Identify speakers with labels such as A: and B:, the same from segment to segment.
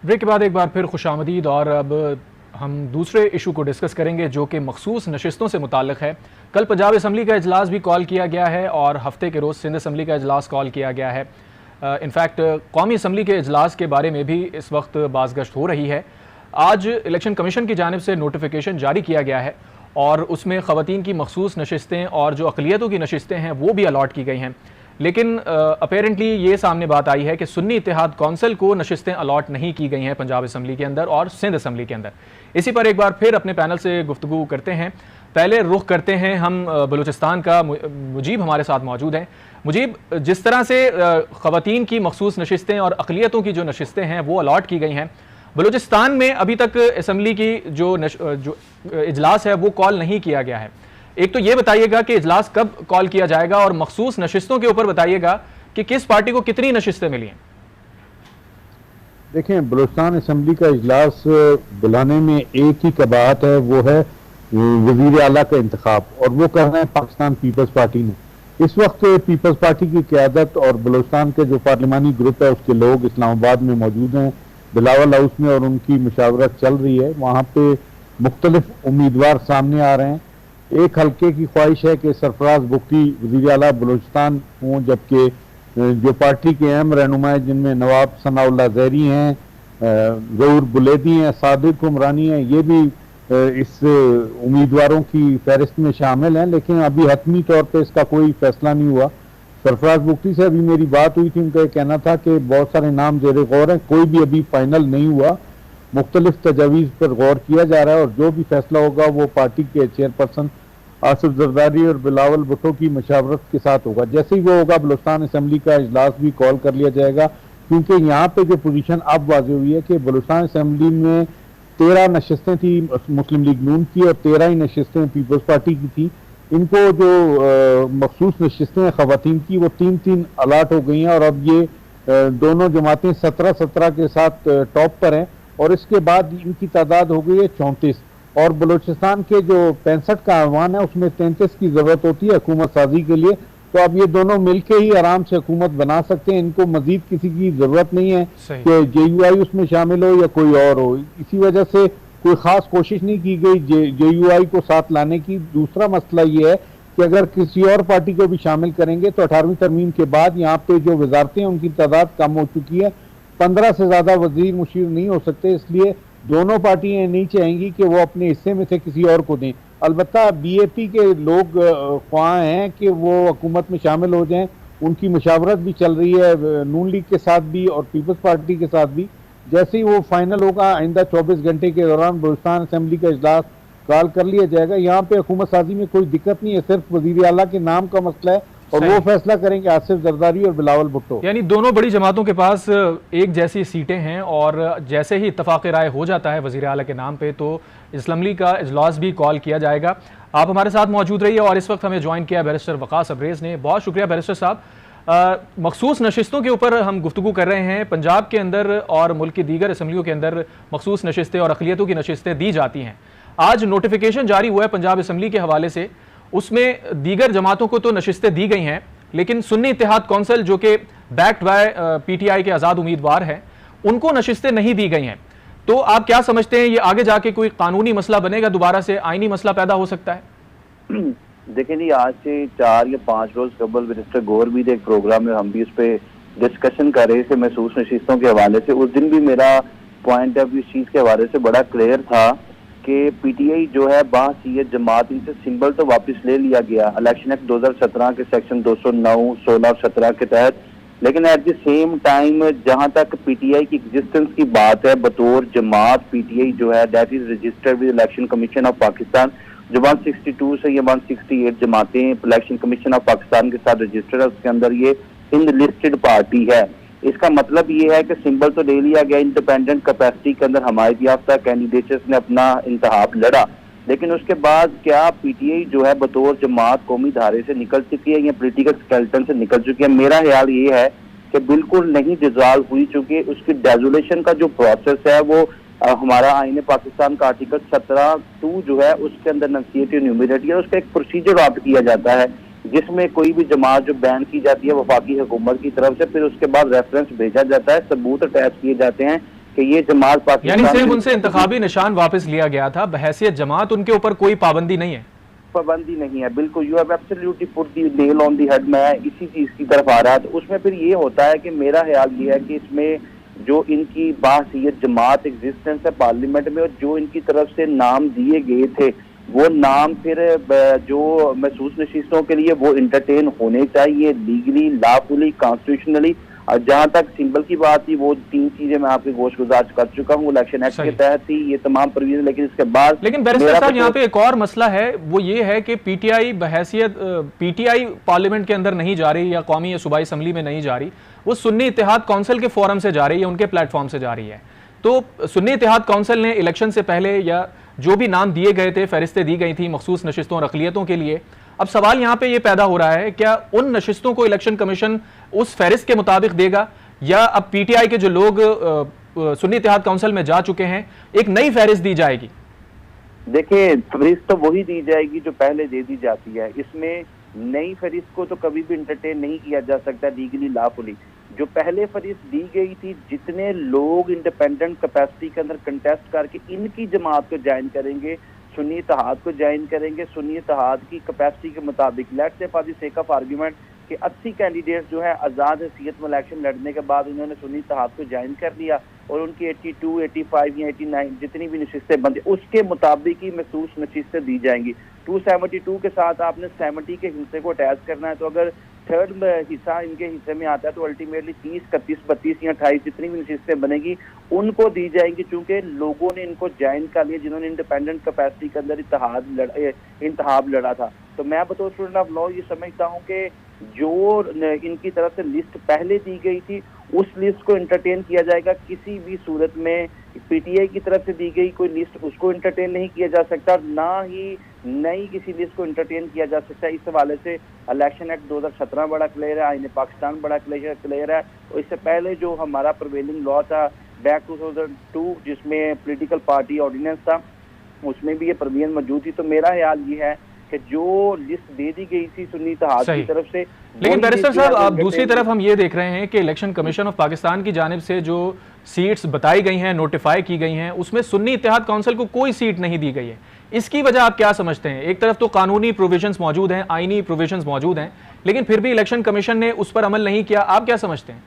A: Break के बाद एक बार फिर खुशामदीद। और अब हम दूसरे इशू को डिस्कस करेंगे जो कि मखसूस नशिस्तों से मुताल्लिक है। कल पंजाब असम्बली का इजलास भी कॉल किया गया है और हफ्ते के रोज़ सिंध असम्बली का इजलास कॉल किया गया है। इनफैक्ट कौमी असम्बली के इजलास के बारे में भी इस वक्त बाज़गश्त हो रही है। आज इलेक्शन कमीशन की जानिब से नोटिफिकेशन जारी किया गया है और उसमें ख़वातीन की मखसूस नशिस्तें और जो अक़लियतों की नशिस्तें हैं वो भी अलॉट की गई हैं। लेकिन अपेरेंटली ये सामने बात आई है कि सुन्नी इत्तेहाद कौंसिल को नशिस्तें अलॉट नहीं की गई हैं पंजाब असम्बली के अंदर और सिंध असम्बली के अंदर। इसी पर एक बार फिर अपने पैनल से गुफ्तगू करते हैं। पहले रुख करते हैं हम बलूचिस्तान का। मुजीब हमारे साथ मौजूद हैं। मुजीब, जिस तरह से ख़वातीन की मखसूस नशिस्तें और अक़लियतों की जो नशिस्तें हैं वो अलॉट की गई हैं, बलूचिस्तान में अभी तक असम्बली की जो इजलास है वो कॉल नहीं किया गया है। एक तो ये बताइएगा कि इजलास कब कॉल किया जाएगा और मखसूस नशिस्तों के ऊपर बताइएगा कि किस पार्टी को कितनी नशिस्तें मिली हैं।
B: देखें, बलूचिस्तान असम्बली का इजलास बुलाने में एक ही कबाहत है, वो है वजीर आला का इंतखाब, और वो कर रहे हैं पाकिस्तान पीपल्स पार्टी ने। इस वक्त पीपल्स पार्टी की क़यादत और बलूचिस्तान के जो पार्लिमानी ग्रुप है उसके लोग इस्लामाबाद में मौजूद हैं, बिलावल हाउस में, और उनकी मुशावरत चल रही है। वहाँ पे मुख्तलिफ उम्मीदवार सामने आ रहे हैं। एक हल्के की ख्वाहिश है कि सरफराज बुगटी वज़ीर आला बलूचिस्तान हों, जबकि जो पार्टी के अहम रहनुमा हैं जिनमें नवाब सनाउल्लाह ज़हरी हैं, ज़हूर बुलेदी हैं, सादिक उमरानी हैं, ये भी इस उम्मीदवारों की फहरिस्त में शामिल हैं। लेकिन अभी हतमी तौर पर इसका कोई फैसला नहीं हुआ। सरफराज बुगटी से अभी मेरी बात हुई थी, उनका कहना था कि बहुत सारे नाम ज़ेरे गौर हैं, कोई भी अभी फाइनल नहीं हुआ, मुख्तलिफ तजावीज़ पर गौर किया जा रहा है, और जो भी फैसला होगा वो पार्टी के चेयरपर्सन आसिफ जरदारी और बिलावल भुट्टो की मशावरत के साथ होगा। जैसे ही वो होगा, बलूचिस्तान असम्बली का इजलास भी कॉल कर लिया जाएगा, क्योंकि यहाँ पे जो पोजीशन अब वाज़ेह हुई है कि बलूचिस्तान असम्बली में 13 नशिस्तें थी मुस्लिम लीग नून की और 13 ही नशिस्तें पीपल्स पार्टी की थी। इनको जो मखसूस नशिस्तें हैं ख़वातीन की, वो 3-3 अलाट हो गई हैं, और अब ये दोनों जमातें 17-17 के साथ टॉप पर हैं, और इसके बाद इनकी तादाद हो गई है 34। और बलूचिस्तान के जो 65 का आह्वान है उसमें 33 की जरूरत होती है हुकूमत साजी के लिए। तो अब ये दोनों मिलके ही आराम से हुकूमत बना सकते हैं, इनको मजीद किसी की जरूरत नहीं है कि JUI उसमें शामिल हो या कोई और हो। इसी वजह से कोई खास कोशिश नहीं की गई JUI को साथ लाने की। दूसरा मसला ये है कि अगर किसी और पार्टी को भी शामिल करेंगे तो 18वीं तरमीम के बाद यहाँ पे जो वजारतें हैं उनकी तादाद कम हो चुकी है, 15 से ज्यादा वजीर मुशीर नहीं हो सकते। इसलिए दोनों पार्टियां नहीं चाहेंगी कि वो अपने हिस्से में से किसी और को दें। अलबत्ता BAP के लोग ख्वाह हैं कि वो हुकूमत में शामिल हो जाएं, उनकी मुशावरत भी चल रही है नून लीग के साथ भी और पीपल्स पार्टी के साथ भी। जैसे ही वो फाइनल होगा, आइंदा 24 घंटे के दौरान बलूचिस्तान असम्बली का इजलास कॉल कर लिया जाएगा। यहाँ पे हुकूमत साजी में कोई दिक्कत नहीं है, सिर्फ वजीर आला के नाम का मसला है, और वो फैसला करेंगे आसिफ जरदारी और बिलावल भुट्टो।
A: यानी दोनों बड़ी जमातों के पास एक जैसी सीटें हैं, और जैसे ही इत्तफाक राय हो जाता है वज़ीर आला के नाम पे तो असम्बली का इजलास भी कॉल किया जाएगा। आप हमारे साथ मौजूद रहिए। और इस वक्त हमें ज्वाइन किया बैरिस्टर वक़ास अब्रेज़ ने। बहुत शुक्रिया बैरिस्टर साहब। मखसूस नशिस्तों के ऊपर हम गुफ्तगू कर रहे हैं। पंजाब के अंदर और मुल्क की दीगर असम्बलियों के अंदर मखसूस नशिस्तें और अक़लियतों की नशिस्तें दी जाती हैं। आज नोटिफिकेशन जारी हुआ है पंजाब असम्बली के हवाले से, उसमें दीगर जमातों को तो नशिस्तें दी गई हैं, लेकिन सुन्नी इत्तेहाद कौंसिल जो कि बैक्ड बाय PTI के आज़ाद उम्मीदवार हैं, उनको नशिस्तें नहीं दी गई हैं। तो आप क्या समझते हैं, ये आगे जाके कोई कानूनी मसला बनेगा, दोबारा से आईनी मसला पैदा हो सकता है?
C: देखिए जी, आज से 4 या 5 रोज कबल मिनिस्टर गौर भी एक प्रोग्राम में हम भी इस पे डिस्कशन कर रहे थे महसूस नशिस्तों के हवाले से। उस दिन भी मेरा पॉइंट ऑफ व्यू इस चीज के हवाले से बड़ा क्लियर था कि PTI जो है बाहसीयत जमात, इनसे सिंबल तो वापस ले लिया गया इलेक्शन एक्ट 2017 के सेक्शन 209, 16 और 17 के तहत। लेकिन एट द सेम टाइम जहां तक PTI की एग्जिस्टेंस की बात है, बतौर जमात PTI जो है that is registered with election commission of Pakistan. जो 162 से ये 168 जमातें इलेक्शन कमीशन ऑफ पाकिस्तान के साथ रजिस्टर्ड है, उसके अंदर ये इनलिस्टेड पार्टी है। इसका मतलब ये है कि सिंबल तो ले लिया गया, इंडिपेंडेंट कैपेसिटी के अंदर हमायत याफ्ता कैंडिडेट्स ने अपना इंतखाब लड़ा, लेकिन उसके बाद क्या PTI जो है बतौर जमात कौमी धारे से निकल चुकी है या पॉलिटिकल स्केलेटन से निकल चुकी है? मेरा ख्याल ये है कि बिल्कुल नहीं डिजॉल्व हुई, चूंकि उसकी डेजोलेशन का जो प्रोसेस है वो हमारा आईने पाकिस्तान का आर्टिकल 17(2) जो है उसके अंदर नसीहत न्यूमिनेटी है, उसका एक प्रोसीजर ऑप्ट किया जाता है जिसमें कोई भी जमात जो बैन की जाती है वफाकी हुकूमत की तरफ से, फिर उसके बाद रेफरेंस भेजा जाता है, सबूत अटैच किए जाते हैं कि ये जमात
A: यानी
C: पाकिस्तान
A: सिर्फ
C: में
A: उनसे इंतखाबी निशान वापस लिया गया था, बहैसियत जमात उनके ऊपर कोई पाबंदी नहीं है।
C: पाबंदी नहीं है, बिल्कुल। You have absolutely put the nail on the head. मैं इसी चीज की तरफ आ रहा था। तो उसमें फिर ये होता है कि मेरा ख्याल ये है कि इसमें जो इनकी बाहसियत जमात एग्जिस्टेंस है पार्लियामेंट में, और जो इनकी तरफ से नाम दिए गए थे वो नाम फिर जो महसूस नशिस्तों के लिए वो इंटरटेन होने चाहिए, लीगली, लॉफुली, कॉन्स्टिट्यूशनली। और जहां तक सिंबल की बात थी, वो 3 चीजें मैं आपके गोशगुजार कर चुका हूँ। इलेक्शन एक्ट के तहत थी ये तमाम प्रोविजन, लेकिन इसके बाद
A: लेकिन बैरिस्टर साहब यहाँ पे एक और मसला है, वो ये है कि पीटीआई बहैसियत पीटीआई पार्लियामेंट के अंदर नहीं जा रही या कौमी या सूबाई असम्बली में नहीं जा रही, वो सुन्नी इत्तेहाद काउंसिल के फोरम से जा रही है, उनके प्लेटफॉर्म से जा रही है। तो सुन्नी इत्तेहाद काउंसिल ने इलेक्शन से पहले या जो भी नाम दिए गए थे, फहरिस्तें दी गई थी मखसूस नशिस्तों और अक़लियतों के लिए, अब सवाल यहाँ पे ये पैदा हो रहा है क्या उन नशिस्तों को इलेक्शन कमीशन उस फहरिस्त के मुताबिक देगा, या अब पीटीआई के जो लोग सुन्नी इत्तेहाद काउंसिल में जा चुके हैं एक नई फहरिस्त दी जाएगी?
C: देखिए, फहरिस्त तो वही दी जाएगी जो पहले दे दी जाती है। इसमें नई फहरिस्त को तो कभी भी इंटरटेन नहीं किया जा सकता लीगली, लॉफुली। जो पहले फहरिस्त दी गई थी, जितने लोग इंडिपेंडेंट कैपेसिटी के अंदर कंटेस्ट करके इनकी जमात को ज्वाइन करेंगे, सुन्नी इत्तेहाद को ज्वाइन करेंगे, सुन्नी इत्तेहाद की कैपेसिटी के मुताबिक, let's say for the sake of argument कि 80 कैंडिडेट जो है आज़ाद हैसियत में इलेक्शन लड़ने के बाद उन्होंने सुन्नी इत्तेहाद को ज्वाइन कर लिया और उनकी 82, 85 या 89 जितनी भी नशिस्तें बनती, उसके मुताबिक ही महसूस नशिस्तें दी जाएंगी। 272 के साथ आपने 70 के हिस्से को अटैच करना है, तो अगर थर्ड हिस्सा इनके हिस्से में आता है तो अल्टीमेटली 30, 31, 32 या 28 जितनी भी नशिस्तें बनेगी उनको दी जाएंगी, क्योंकि लोगों ने इनको ज्वाइन कर लिया जिन्होंने इंडिपेंडेंट कैपेसिटी के अंदर इंतखाब लड़ा था। तो मैं बतौर स्टूडेंट ऑफ लॉ ये समझता हूँ कि जो इनकी तरफ से लिस्ट पहले दी गई थी उस लिस्ट को इंटरटेन किया जाएगा। किसी भी सूरत में पीटीआई की तरफ से दी गई कोई लिस्ट उसको इंटरटेन नहीं किया जा सकता, ना ही नई किसी लिस्ट को इंटरटेन किया जा सकता। इस हवाले से इलेक्शन एक्ट 2017 बड़ा क्लियर है, आईन पाकिस्तान बड़ा क्लियर है। और इससे पहले जो हमारा प्रिवेलिंग लॉ था बैक 2002 जिसमें पॉलिटिकल पार्टी ऑर्डिनेंस था, उसमें भी ये प्रोविजन मौजूद थी। तो मेरा ख्याल ये है कि जो लिस्ट दे दी गई थी सुन्नी इत्तेहाद की तरफ से,
A: लेकिन बैरिस्टर साहब आप दूसरी तरफ हम ये देख रहे हैं कि इलेक्शन कमीशन ऑफ पाकिस्तान की जानिब से जो सीट्स बताई गई हैं, नोटिफाई की गई हैं, उसमें सुन्नी इत्तेहाद काउंसिल को कोई सीट नहीं दी गई है। इसकी वजह आप क्या समझते हैं? एक तरफ तो कानूनी प्रोविजंस मौजूद हैं, आईनी प्रोविजंस मौजूद हैं, लेकिन फिर भी इलेक्शन कमीशन ने उस पर अमल नहीं किया। आप क्या समझते हैं?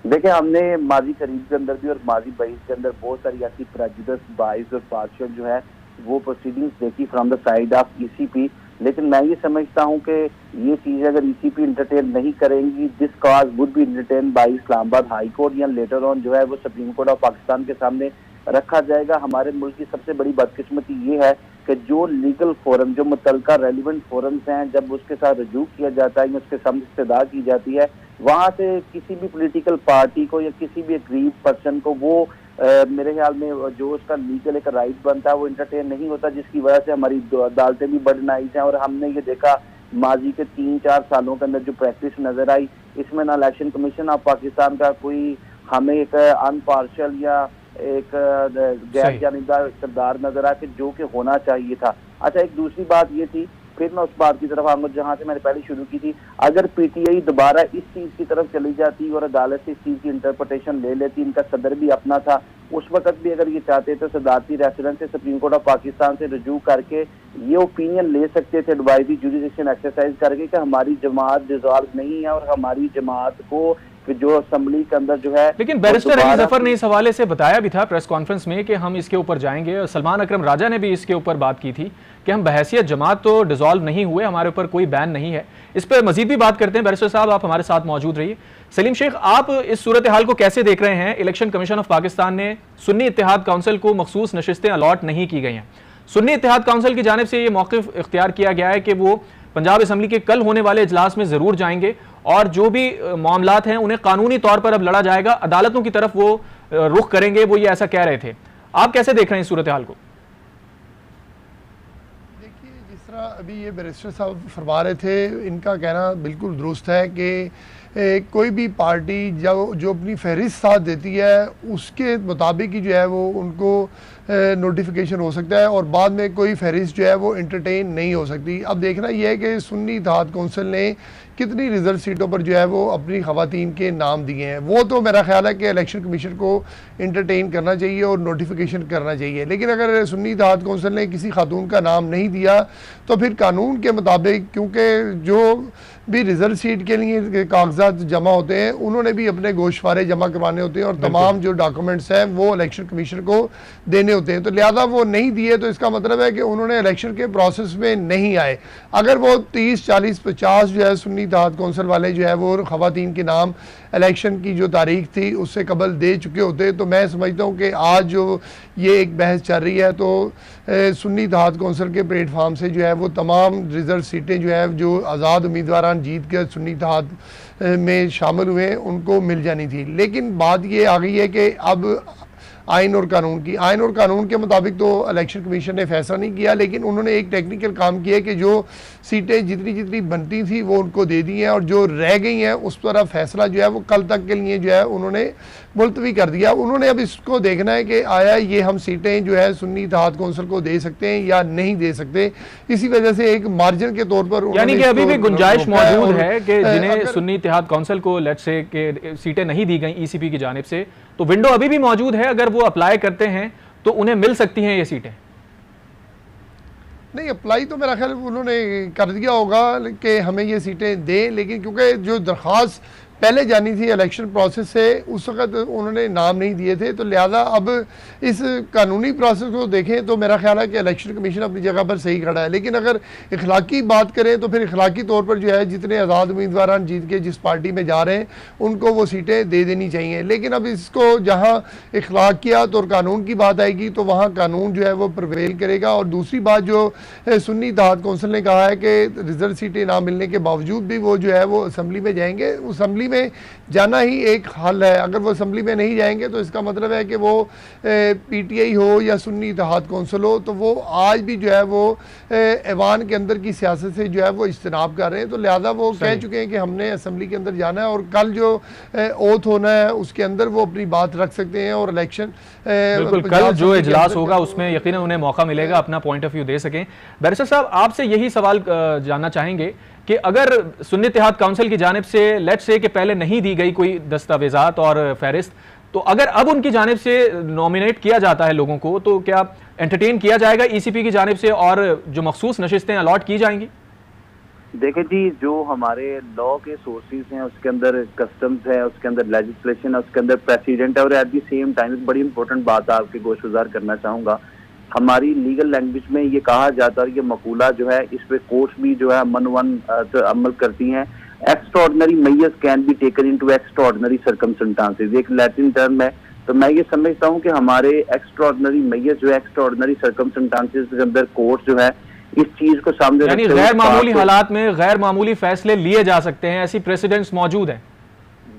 C: देखिए, हमने माजी करीब के अंदर भी और माजी बाईस के अंदर बहुत सारी ऐसी प्रेजुडिस, बाइस और पार्शियल जो है वो प्रोसीडिंग्स देखी from the side of ECP. लेकिन मैं ये समझता हूँ कि ये चीज़ अगर ईसीपी इंटरटेन नहीं करेंगी, this cause would be entertain by Islamabad high court या लेटर ऑन जो है वो सुप्रीम कोर्ट ऑफ पाकिस्तान के सामने रखा जाएगा। हमारे मुल्क की सबसे बड़ी बदकिस्मती ये है कि जो लीगल फोरम, जो मुतलका रेलिवेंट फोरम्स हैं, जब उसके साथ रजू किया जाता है या उसके सामने इस्तदा की जाती है, वहाँ से किसी भी पॉलिटिकल पार्टी को या किसी भी गरीब पर्सन को वो मेरे ख्याल में जो उसका लीगल एक राइट बनता है वो इंटरटेन नहीं होता, जिसकी वजह से हमारी अदालतें भी बर्डनाइज हैं। और हमने ये देखा माजी के 3-4 सालों के अंदर जो प्रैक्टिस नजर आई, इसमें ना इलेक्शन कमीशन ऑफ पाकिस्तान का कोई हमें एक अनपार्शल या एक गैर जानिबदार किरदार नजर आया कि जो कि होना चाहिए था। अच्छा, एक दूसरी बात ये थी, फिर मैं उस बात की तरफ आऊंगा जहां से मैंने पहले शुरू की थी। अगर पीटीआई दोबारा इस चीज की तरफ चली जाती और अदालत से इस चीज की इंटरप्रिटेशन ले लेती, इनका सदर भी अपना था, उस वक्त भी अगर ये चाहते तो सदारती रेफरेंस से सुप्रीम कोर्ट ऑफ पाकिस्तान से रजू करके ये ओपिनियन ले सकते थे, एडवाइजरी जुडिशन एक्सरसाइज करके कि हमारी जमात डिसॉल्व नहीं है और हमारी जमात को जो असेंबली के अंदर जो है।
A: लेकिन बैरिस्टर अली जफर ने इस हवाले से बताया भी था प्रेस कॉन्फ्रेंस में कि हम इसके ऊपर जाएंगे, और सलमान अकरम राजा ने भी इसके ऊपर बात की थी कि हम बहैसियत जमात तो डिसॉल्व नहीं हुए, हमारे ऊपर कोई बैन नहीं है। इस पर मजीद भी बात करते हैं। बैरिस्टर साहब, आप हमारे साथ मौजूद रहिए। सलीम शेख, आप इस सूरत हाल को कैसे देख रहे हैं? इलेक्शन कमीशन ऑफ पाकिस्तान ने सुन्नी इत्तेहाद काउंसिल को मखसूस नशिस्तें अलॉट नहीं की गई हैं। सुन्नी इत्तेहाद काउंसिल की जानिब से ये मौक़िफ़ इख्तियार किया गया है कि वो पंजाब असम्बली के कल होने वाले इजलास में ज़रूर जाएंगे और जो भी मामलात हैं उन्हें कानूनी तौर पर अब लड़ा जाएगा, अदालतों की तरफ वो रुख करेंगे, वो ये ऐसा कह रहे थे। आप कैसे देख रहे हैं इस सूरत हाल को?
D: देखिए, जिस तरह अभी ये बैरिस्टर साहब फरमा रहे थे, इनका कहना बिल्कुल दुरुस्त है कि कोई भी पार्टी जो अपनी फहरिस्त साथ देती है उसके मुताबिक ही जो है वो उनको नोटिफिकेशन हो सकता है और बाद में कोई फहरिस्त जो है वो इंटरटेन नहीं हो सकती। अब देखना यह है कि सुन्नी इत्तेहाद कौंसिल ने कितनी रिजर्व सीटों पर जो है वो अपनी ख़वातीन के नाम दिए हैं, वो तो मेरा ख्याल है कि इलेक्शन कमीशन को इंटरटेन करना चाहिए और नोटिफिकेशन करना चाहिए। लेकिन अगर सुन्नी इत्तेहाद कौंसिल ने किसी खातून का नाम नहीं दिया तो फिर कानून के मुताबिक, क्योंकि जो भी रिजर्व सीट के लिए कागजात जमा होते हैं उन्होंने भी अपने गोशवारे जमा करवाने होते हैं और तमाम जो डॉक्यूमेंट्स हैं वो इलेक्शन कमीशन को देने होते हैं। तो लिहाजा वो नहीं दिए तो इसका मतलब है कि उन्होंने इलेक्शन के प्रोसेस में नहीं आए। अगर वो 30, 40, 50 जो है सुन्नी इत्तेहाद कौंसिल वाले जो है वो ख़वातीन के नाम इलेक्शन की जो तारीख थी उससे कबल दे चुके होते, तो मैं समझता हूँ कि आज जो ये एक बहस चल रही है तो सुन्नी इत्तेहाद कौंसिल के प्लेटफार्म से जो है वो तमाम रिजर्व सीटें जो है जो आज़ाद उम्मीदवारान जीत कर सुन्नी इत्तेहाद में शामिल हुए उनको मिल जानी थी। लेकिन बात ये आ गई है कि अब आइन और कानून के मुताबिक तो इलेक्शन कमीशन ने फैसला नहीं किया, लेकिन उन्होंने एक टेक्निकल काम किया कि जो सीटें जितनी बनती थी वो उनको दे दी हैं और जो रह गई हैं उस पर फैसला जो है वो कल तक के लिए जो है उन्होंने मुलतवी कर दिया। उन्होंने अब इसको देखना है कि आया ये हम सीटें जो है सुन्नी इत्तेहाद कौंसिल को दे सकते हैं या नहीं दे सकते। इसी वजह से एक मार्जिन के तौर पर
A: यानी कि अभी भी गुंजाइश मौजूद है कि जिन्हें सुन्नी इत्तेहाद कौंसिल को लेट्स से के सीटें नहीं दी गई ईसीपी की जानिब से, तो विंडो अभी भी मौजूद है, अगर वो अप्लाई करते हैं तो उन्हें मिल सकती हैं ये सीटें।
D: नहीं, अप्लाई तो मेरा ख्याल उन्होंने कर दिया होगा कि हमें ये सीटें दें, लेकिन क्योंकि जो दरख्वास्त पहले जानी थी इलेक्शन प्रोसेस से उस वक्त उन्होंने नाम नहीं दिए थे, तो लिहाजा अब इस कानूनी प्रोसेस को देखें तो मेरा ख्याल है कि इलेक्शन कमीशन अपनी जगह पर सही खड़ा है। लेकिन अगर इखलाकी बात करें तो फिर इखलाकी तौर पर जो है जितने आज़ाद उम्मीदवार जीत के जिस पार्टी में जा रहे हैं उनको वो सीटें दे देनी चाहिए। लेकिन अब इसको जहाँ इखलाकियात और कानून की बात आएगी तो वहाँ कानून जो है वो प्रवेल करेगा। और दूसरी बात जो सुन्नी इत्तेहाद कौंसिल ने कहा है कि रिजर्व सीटें ना मिलने के बावजूद भी वो जो है वो असम्बली में जाएंगे, असम्बली में जाना ही एक हल है। अगर वो असम्बली में नहीं जाएंगे तो इसका मतलब है कि वो पीटीआई हो या सुन्नी इत्तेहाद कौंसिल हो तो वो आज भी जो है वो ऐवान के अंदर की सियासत से जो है वो इज्तनाब कर रहे हैं। तो लिहाजा वो कह चुके हैं कि हमने असम्बली के अंदर जाना है और कल जो ओथ होना है उसके अंदर वो अपनी बात रख सकते हैं और इलेक्शन
A: बिल्कुल कल जो इजलास होगा उसमें यकीनन उन्हें मौका मिलेगा अपना पॉइंट ऑफ व्यू दे सकें। बैरिस्टर साहब, आपसे यही सवाल जानना चाहेंगे कि अगर सुन्नी इत्तेहाद काउंसिल की जानिब से लेट्स से कि पहले नहीं दी गई कोई दस्तावेजात और फहरिस्त, तो अगर अब उनकी जानिब से नॉमिनेट किया जाता है लोगों को तो क्या एंटरटेन किया जाएगा ईसीपी की जानिब से और जो मखसूस नशिस्तें अलॉट की जाएंगी?
C: देखिए जी, जो हमारे लॉ के सोर्सेज हैं उसके अंदर कस्टम्स है, उसके अंदर लेजिस्लेशन है, उसके अंदर प्रेसिडेंट है और एट द सेम टाइम एक बड़ी इंपॉर्टेंट बात आपके गोशगुजार करना चाहूँगा, हमारी लीगल लैंग्वेज में ये कहा जाता है, ये मकूला जो है इस पे कोर्ट्स भी जो है अमन अमल करती हैं, extraordinary measures can be taken into extraordinary circumstances, एक लैटिन टर्म है। तो मैं ये समझता हूँ कि हमारे एक्स्ट्राऑर्डिनरी मेजर्स जो है एक्स्ट्राऑर्डिनरी सर्कमस्टेंसेस के अंदर कोर्ट जो है इस चीज को सामने
A: यानी गैर मामूली हालात में गैर मामूली फैसले लिए जा सकते हैं, ऐसी प्रेसिडेंट्स मौजूद हैं?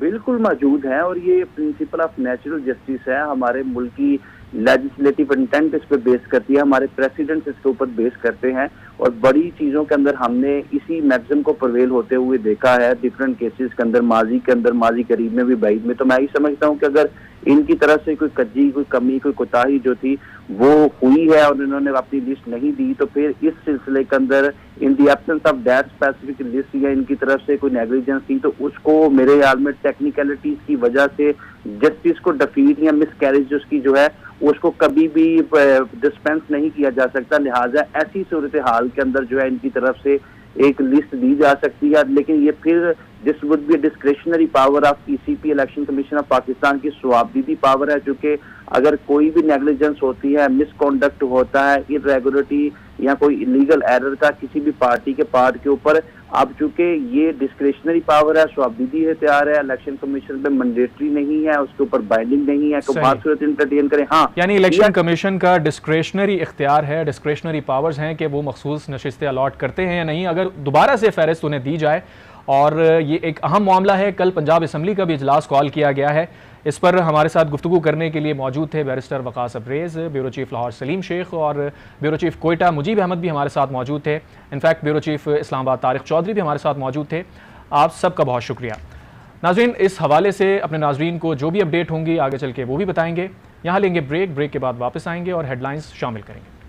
C: बिल्कुल मौजूद हैं और ये प्रिंसिपल ऑफ नेचुरल जस्टिस है, हमारे मुल्क की लेजिस्लेटिव इंटेंट इस पर बेस करती है, हमारे प्रेसिडेंट्स इसके ऊपर बेस करते हैं और बड़ी चीज़ों के अंदर हमने इसी मैक्सिम को प्रवेल होते हुए देखा है डिफरेंट केसेस के अंदर, माजी करीब में भी बैद में। तो मैं ये समझता हूँ कि अगर इनकी तरफ से कोई कज्जी, कोई कमी, कोई कोताही जो थी वो हुई है और इन्होंने अपनी लिस्ट नहीं दी, तो फिर इस सिलसिले के अंदर in the absence of that specific list या इनकी तरफ से कोई नेग्लिजेंस थी तो उसको मेरे ख्याल में टेक्निकलिटीज की वजह से जस्टिस को डिफीट या मिसकैरेज उसकी जो है उसको कभी भी डिस्पेंस नहीं किया जा सकता। लिहाजा ऐसी सूरत हाल के अंदर जो है इनकी तरफ से एक लिस्ट दी जा सकती है, लेकिन ये फिर this would be discretionary power of ECP, election commission of Pakistan की स्वाबदीदी पावर है, क्योंकि अगर कोई भी नेग्लिजेंस होती है, मिसकॉन्डक्ट होता है, इरेगुलरिटी या कोई इलीगल एरर का किसी भी पार्टी के पार्ट के ऊपर, अब चूंकि ये डिस्क्रिशनरी पावर है, स्वाबदीदी है, तैयार है, इलेक्शन कमीशन पे मैंडेटरी नहीं है, उसके ऊपर बाइंडिंग नहीं है, तो बात सूरत इंटरटेन करें। हाँ,
A: यानी इलेक्शन कमीशन का डिस्क्रिशनरी इख्तियार है, डिस्क्रिशनरी पावर्स हैं कि वो मखसूस नशिस्तें अलॉट करते हैं या नहीं, अगर दोबारा से फहरिस्त उन्हें दी जाए। और ये एक अहम मामला है, कल पंजाब असम्बली का भी इजलास कॉल किया गया है। इस पर हमारे साथ गुफ्तगू करने के लिए मौजूद थे barrister Waqas Abrez, bureau chief Lahore Saleem Sheikh और ब्यूरो चीफ कोयटा मुजीब अहमद भी हमारे साथ मौजूद थे। In fact bureau chief Islamabad Tariq Chaudhry भी हमारे साथ मौजूद थे। आप सबका बहुत शुक्रिया। नाजरीन, इस हवाले से अपने नाजरीन को जो भी अपडेट होंगी आगे चल के वो भी बताएंगे। यहाँ लेंगे ब्रेक के बाद वापस आएंगे और हेडलाइंस शामिल करेंगे।